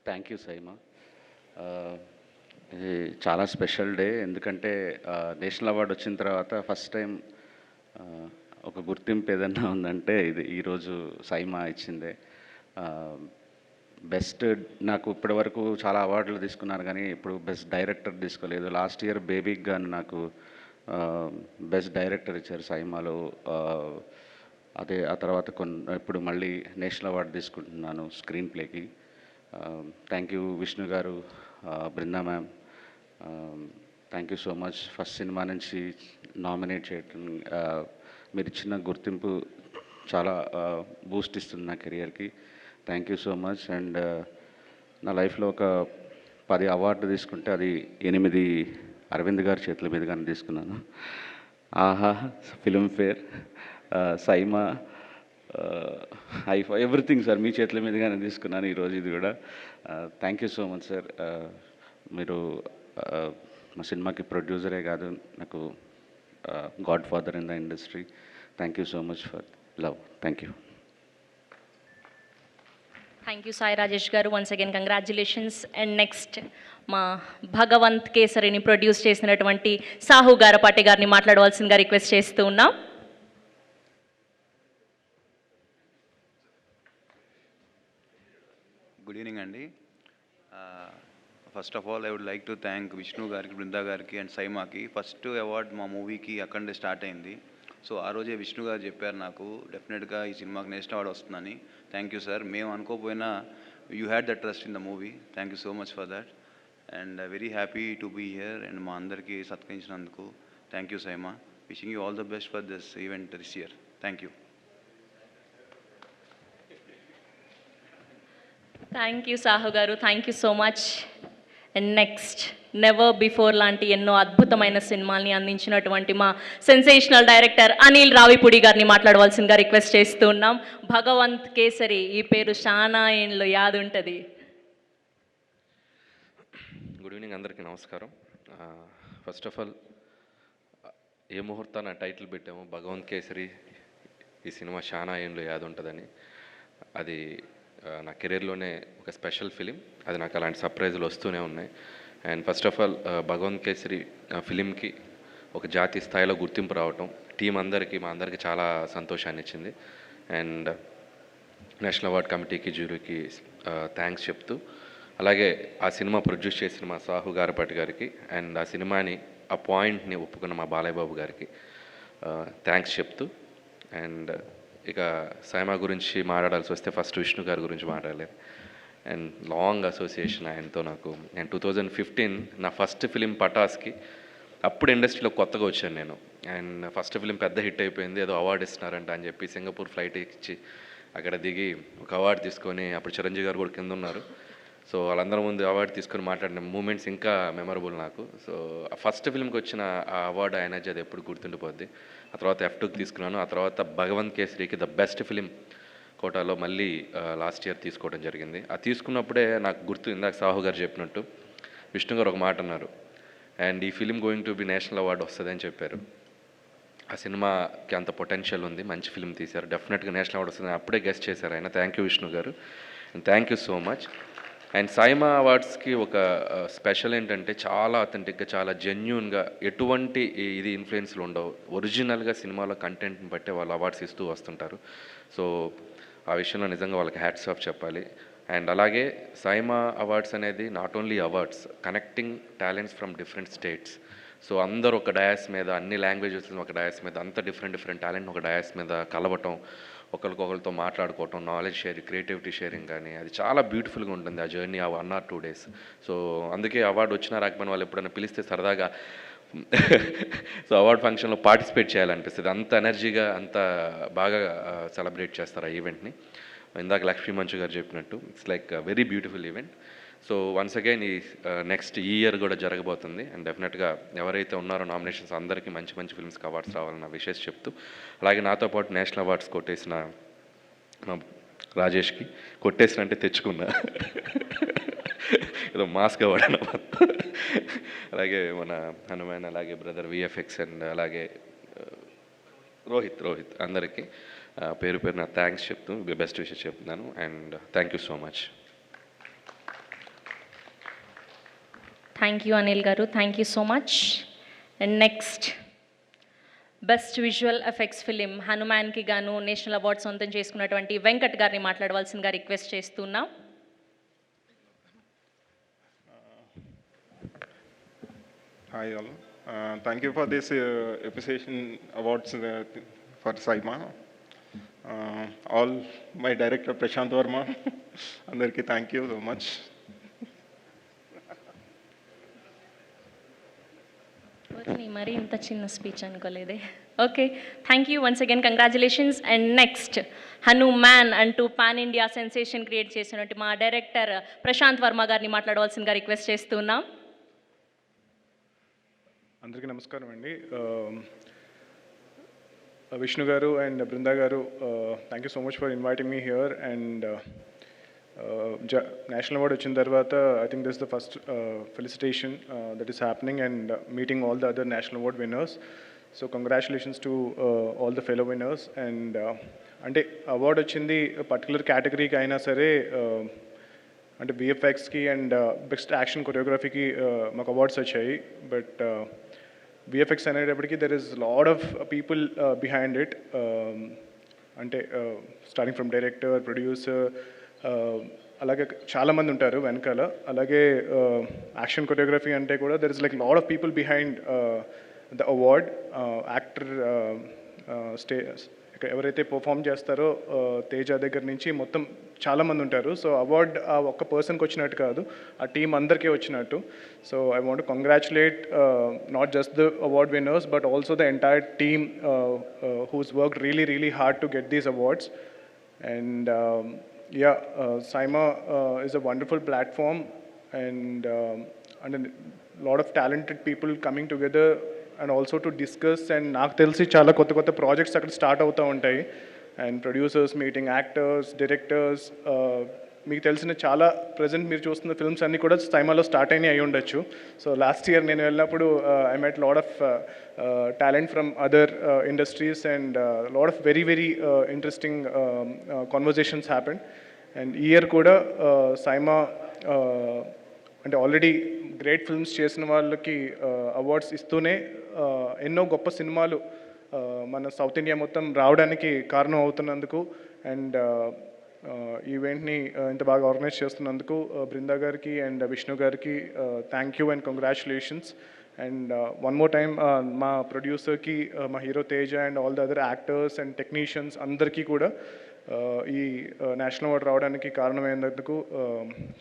Thank you SIIMA. ఇది చాలా special day. ఎందుకంటే నేషనల్ అవార్డు వచ్చిన తర్వాత ఫస్ట్ టైం ఒక గుర్తింపు ఏదన్నా ఉందంటే ఇది ఈరోజు సైమా ఇచ్చిందే. బెస్ట్ నాకు ఇప్పటివరకు చాలా అవార్డులు తీసుకున్నారు కానీ ఇప్పుడు బెస్ట్ డైరెక్టర్ తీసుకోలేదు. లాస్ట్ ఇయర్ బేబీకి గాను నాకు బెస్ట్ డైరెక్టర్ ఇచ్చారు సైమాలో. అదే ఆ తర్వాత ఇప్పుడు మళ్ళీ నేషనల్ అవార్డు తీసుకుంటున్నాను స్క్రీన్ ప్లేకి. Thank you Vishnu garu, Brinda ma'am, thank you so much. First cinema నుంచి నామినేట్ చేయటం, మీరు ఇచ్చిన గుర్తింపు చాలా బూస్ట్ ఇస్తుంది నా కెరియర్కి. Thank you so much. And నా లైఫ్లో ఒక 10 అవార్డు తీసుకుంటే అది 8 అరవింద్ గారి చేతుల మీదుగానే తీసుకున్నాను. ఆహా, Filmfare, SIIMA, IIFA, everything sir మీ చేతుల మీదుగానే తీసుకున్నాను ఈరోజు ఇది కూడా. Thank you so much sir. మీరు మా సినిమాకి ప్రొడ్యూసరే కాదు, నాకు god father in the industry. Thank you so much for love. Thank you. Thank you Sai Rajesh garu. Once again congratulations. And next మా భగవంత్ కేసరిని ప్రొడ్యూస్ చేసినటువంటి సాహు గారపాటి గారిని మాట్లాడవలసిందిగా రిక్వెస్ట్ చేస్తూ ఉన్నాం. గుడ్ ఈవినింగ్ అండి. First of all I would like to thank Vishnu గారికి, బృందా గారికి అండ్ సైమాకి. ఫస్ట్ అవార్డ్ మా మూవీకి అక్కడే స్టార్ట్ అయింది. సో ఆ రోజే విష్ణు గారు చెప్పారు నాకు డెఫినెట్గా ఈ సినిమాకి నేషనల్ అవార్డ్ వస్తుందని. Thank you sir. మేము అనుకోకపోయినా you had the trust in the movie. Thank you so much for that. And very happy to be here and మా అందరికీ సత్కరించినందుకు thank you SIIMA. Wishing you all the best for this event this year. Thank you. Thank you Sahu garu. Thank you so much. And next never before లాంటి ఎన్నో అద్భుతమైన సినిమాల్ని అందించినటువంటి మా sensational director Anil Ravipudi గారిని మాట్లాడవలసిందిగా రిక్వెస్ట్ చేస్తూ ఉన్నాం. భగవంత్ కేసరి, ఈ పేరు చాలా ఏండ్లు యాద్ ఉంటుంది. గుడ్ ఈవినింగ్, అందరికీ నమస్కారం. ఫస్ట్ ఆఫ్ ఆల్ ఏ ముహూర్తాన టైటిల్ పెట్టాము భగవంత్ కేసరి, ఈ సినిమా చాలా ఏండ్లు యాద్ ఉంటుందని. అది నా కెరీర్లోనే ఒక స్పెషల్ ఫిలిం. అది నాకు అలాంటి సర్ప్రైజులు వస్తూనే ఉన్నాయి. And first of all Bhagavanth Kesari ఫిలింకి ఒక జాతీయ స్థాయిలో గుర్తింపు రావటం టీం అందరికీ, మా అందరికీ చాలా సంతోషాన్ని ఇచ్చింది. అండ్ నేషనల్ అవార్డ్ కమిటీకి, జ్యూరీకి థ్యాంక్స్ చెప్తూ, అలాగే ఆ సినిమా ప్రొడ్యూస్ చేసిన మా సాహు గారపాటి గారికి అండ్ ఆ సినిమాని, ఆ పాయింట్ని ఒప్పుకున్న మా బాలయ్య బాబు గారికి థ్యాంక్స్ చెప్తూ, అండ్ ఇక సైమా గురించి మాట్లాడాల్సి వస్తే ఫస్ట్ విష్ణు గారి గురించి మాట్లాడలేదు. అండ్ లాంగ్ అసోసియేషన్ ఆయనతో నాకు. నేను 2015 నా ఫస్ట్ ఫిలిం పటాస్కి, అప్పుడు ఇండస్ట్రీలో కొత్తగా వచ్చాను నేను. అండ్ ఫస్ట్ ఫిలిం పెద్ద హిట్ అయిపోయింది, ఏదో అవార్డు ఇస్తున్నారంట అని చెప్పి సింగపూర్ ఫ్లైట్ ఇచ్చి అక్కడ దిగి ఒక అవార్డు తీసుకొని, అప్పుడు చిరంజీవి గారు కూడా కింద ఉన్నారు. సో వాళ్ళందరి ముందు అవార్డు తీసుకొని మాట్లాడిన మూమెంట్స్ ఇంకా మెమరబుల్ నాకు. సో ఆ ఫస్ట్ ఫిల్మ్కి వచ్చిన ఆ అవార్డు ఆయనది, అది ఎప్పుడు గుర్తుండిపోద్ది. ఆ తర్వాత F2కి తీసుకున్నాను. ఆ తర్వాత భగవంత్ కేసరికి ద బెస్ట్ ఫిలిం కోటాలో మళ్ళీ లాస్ట్ ఇయర్ తీసుకోవడం జరిగింది. ఆ తీసుకున్నప్పుడే నాకు గుర్తు, ఇందాక సాహు గారు చెప్పినట్టు విష్ణు గారు ఒక మాట అన్నారు, అండ్ ఈ film going to be national award వస్తుందని చెప్పారు. ఆ సినిమాకి అంత పొటెన్షియల్ ఉంది, మంచి ఫిలిం తీశారు, డెఫినెట్గా నేషనల్ అవార్డు వస్తుందని అప్పుడే గెస్ట్ చేశారు ఆయన. Thank you Vishnu garu, and thank you so much. And SIIMA అవార్డ్స్కి ఒక స్పెషల్ ఏంటంటే చాలా అథెంటిక్గా, చాలా జెన్యూన్గా, ఎటువంటి ఇది ఇన్ఫ్లుయెన్స్లు ఉండవు. ఒరిజినల్గా సినిమాలో కంటెంట్ని బట్టే వాళ్ళు అవార్డ్స్ ఇస్తూ వస్తుంటారు. సో ఆ విషయంలో నిజంగా వాళ్ళకి హ్యాట్స్ ఆఫ్ చెప్పాలి. అండ్ అలాగే సైమా అవార్డ్స్ అనేది not only awards, connecting talents from different states. So అందరూ ఒక డయాస్ మీద, అన్ని లాంగ్వేజెస్ ఒక డయాస్ మీద, అంత డిఫరెంట్ టాలెంట్ ఒక డయాస్ మీద కలవటం, ఒకరికొకరితో మాట్లాడుకోవటం, నాలెడ్జ్ షేరింగ్, క్రియేటివిటీ షేరింగ్, కానీ అది చాలా బ్యూటిఫుల్గా ఉంటుంది ఆ జర్నీ, ఆ 1 or 2 days. సో అందుకే అవార్డు వచ్చినా రాకపోయినా వాళ్ళు ఎప్పుడైనా పిలిస్తే సరదాగా సో అవార్డ్ ఫంక్షన్లో పార్టిసిపేట్ చేయాలనిపిస్తుంది. అంత ఎనర్జీగా, అంత బాగా సెలబ్రేట్ చేస్తారు ఆ ఈవెంట్ని. ఇందాక లక్ష్మీ మంచు గారు చెప్పినట్టు it's like very beautiful event. So once again ఈ నెక్స్ట్ ఇయర్ కూడా జరగబోతుంది. అండ్ డెఫినెట్గా ఎవరైతే ఉన్నారో నామినేషన్స్ అందరికీ మంచి మంచి ఫిల్మ్స్కి అవార్డ్స్ రావాలన్న విషయం చెప్తూ, అలాగే నాతో పాటు నేషనల్ అవార్డ్స్ కొట్టేసిన మా రాజేష్కి, కొట్టేసిన అంటే తెచ్చుకున్నా ఏదో మాస్క్ అవార్డు అన్నమాట. అలాగే మన హనుమాన్, అలాగే బ్రదర్ VFX, అండ్ అలాగే రోహిత్ అందరికీ పేరు పేరు నా థ్యాంక్స్ చెప్తూ బెస్ట్ విషెస్ చెప్తున్నాను. And thank you so much. Thank you Anil garu, thank you so much. And next best visual effects film హనుమాన్కి గాను నేషనల్ అవార్డ్ సొంతం చేసుకున్నటువంటి వెంకట్ గారిని మాట్లాడవలసిందిగా రిక్వెస్ట్ చేస్తున్నాం. Hi all. Thank you for this appreciation awards for Saima. All my director Prashant Verma. Andarki thank you so much. మరి ఇంత చిన్న స్పీచ్ అనుకోలేదే. Okay, thank you once again, congratulations. And next Hanuman అంటూ పాన్ ఇండియా సెన్సేషన్ క్రియేట్ చేసినట్టు మా director Prashanth Varma గారిని మాట్లాడవలసిందిగా request చేస్తున్నాం. అందరికీ నమస్కారం అండి. విష్ణు గారు అండ్ బృందా గారు, thank you so much for inviting me here. And national award వచ్చిన తర్వాత I think this the first felicitation that is happening and meeting all the other national award winners. So congratulations to all the fellow winners. And అంటే award వచ్చింది particular కేటగిరీకి అయినా సరే, అంటే విఎఫ్ఎక్స్కి and best action కొరియోగ్రఫీకి మాకు awards వచ్చాయి. But VFX అనేటప్పటికీ there is lot of people behind it. అంటే స్టార్టింగ్ ఫ్రమ్ డైరెక్టర్, ప్రొడ్యూసర్, అలాగే చాలామంది ఉంటారు వెనకాల. అలాగే యాక్షన్ కొరియోగ్రఫీ అంటే కూడా there is like lot of people behind the award. Actor ఎవరైతే పర్ఫామ్ చేస్తారో తేజ దగ్గర నుంచి మొత్తం చాలామంది ఉంటారు. సో అవార్డ్ ఆ ఒక్క పర్సన్కి వచ్చినట్టు కాదు, ఆ టీం అందరికీ వచ్చినట్టు. So I want to congratulate not just the award winners but also the entire team who's work really hard to get these awards. And Saima is a wonderful platform and a lot of talented people coming together and also to discuss. And నాకు తెలిసి చాలా కొత్త projects అక్కడ start అవుతూ ఉంటాయి. And producers meeting, actors, directors, మీకు తెలిసిన చాలా ప్రజెంట్ మీరు చూస్తున్న ఫిల్మ్స్ అన్నీ కూడా సైమాలో స్టార్ట్ అయినాయి అయి ఉండొచ్చు. సో లాస్ట్ ఇయర్ నేను వెళ్ళినప్పుడు I met lot of talent from other industries and lot of very interesting conversations happened. And ఈ ఇయర్ కూడా సైమా అంటే ఆల్రెడీ గ్రేట్ ఫిల్మ్స్ చేసిన వాళ్ళకి అవార్డ్స్ ఇస్తూనే ఎన్నో గొప్ప సినిమాలు మన సౌత్ ఇండియా మొత్తం రావడానికి కారణం అవుతున్నందుకు అండ్ ఈవెంట్ని ఇంత బాగా ఆర్గనైజ్ చేస్తున్నందుకు బృందా గారికి అండ్ విష్ణు గారికి thank you and congratulations. And one more time మా ప్రొడ్యూసర్కి, మా hero Teja and all the other actors and technicians అందరికీ కూడా ఈ నేషనల్ అవార్డు రావడానికి కారణమైనందుకు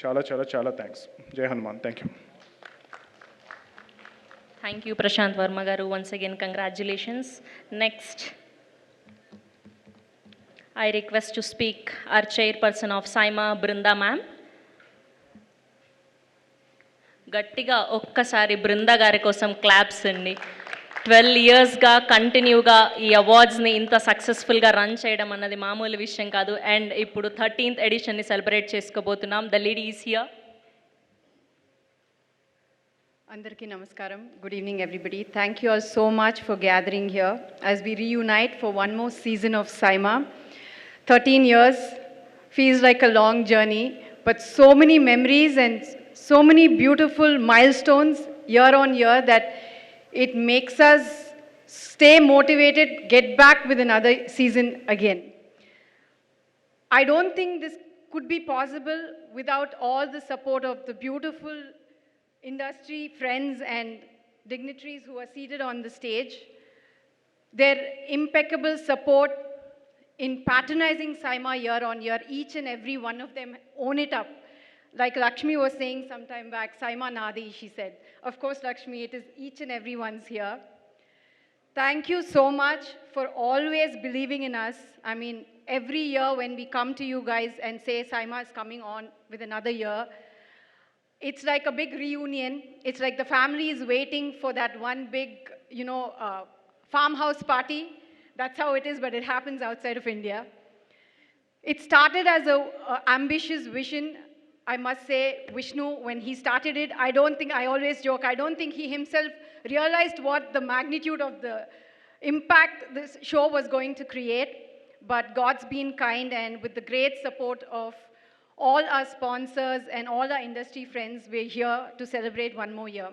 చాలా thanks. Jai Hanuman. Thank you. Thank you Prashanth Varma garu, once again congratulations. Next I request to speak our chairperson of Saima, Brinda ma'am. గట్టిగా ఒక్కసారి బృందా గారి కోసం క్లాప్స్ అండి. 12 ఇయర్స్గా కంటిన్యూగా ఈ అవార్డ్స్ని ఇంత సక్సెస్ఫుల్గా రన్ చేయడం అన్నది మామూలు విషయం కాదు. అండ్ ఇప్పుడు 13th ఎడిషన్ని సెలబ్రేట్ చేసుకోబోతున్నాం. The lady is here. Andarki namaskaram. Good evening, everybody. Thank you all so much for gathering here as we reunite for one more season of Saima. 13 years feels like a long journey, but so many memories and so many beautiful milestones year on year that it makes us stay motivated, get back with another season again. I don't think this could be possible without all the support of the beautiful industry friends and dignitaries who are seated on the stage. Their impeccable support in patronizing Saima year on year, each and every one of them own it up. Like Lakshmi was saying some time back, Saima Nadi, she said. Of course, Lakshmi, it is each and everyone's here. Thank you so much for always believing in us. I mean, every year when we come to you guys and say Saima is coming on with another year, it's like a big reunion. It's like the family is waiting for that one big, farmhouse party. That's how it is, but it happens outside of India. It started as a ambitious vision. I must say, Vishnu, when he started it, I always joke, I don't think he himself realized what the magnitude of the impact this show was going to create. But God's been kind, and with the great support of All our sponsors and all our industry friends, we're here to celebrate one more year.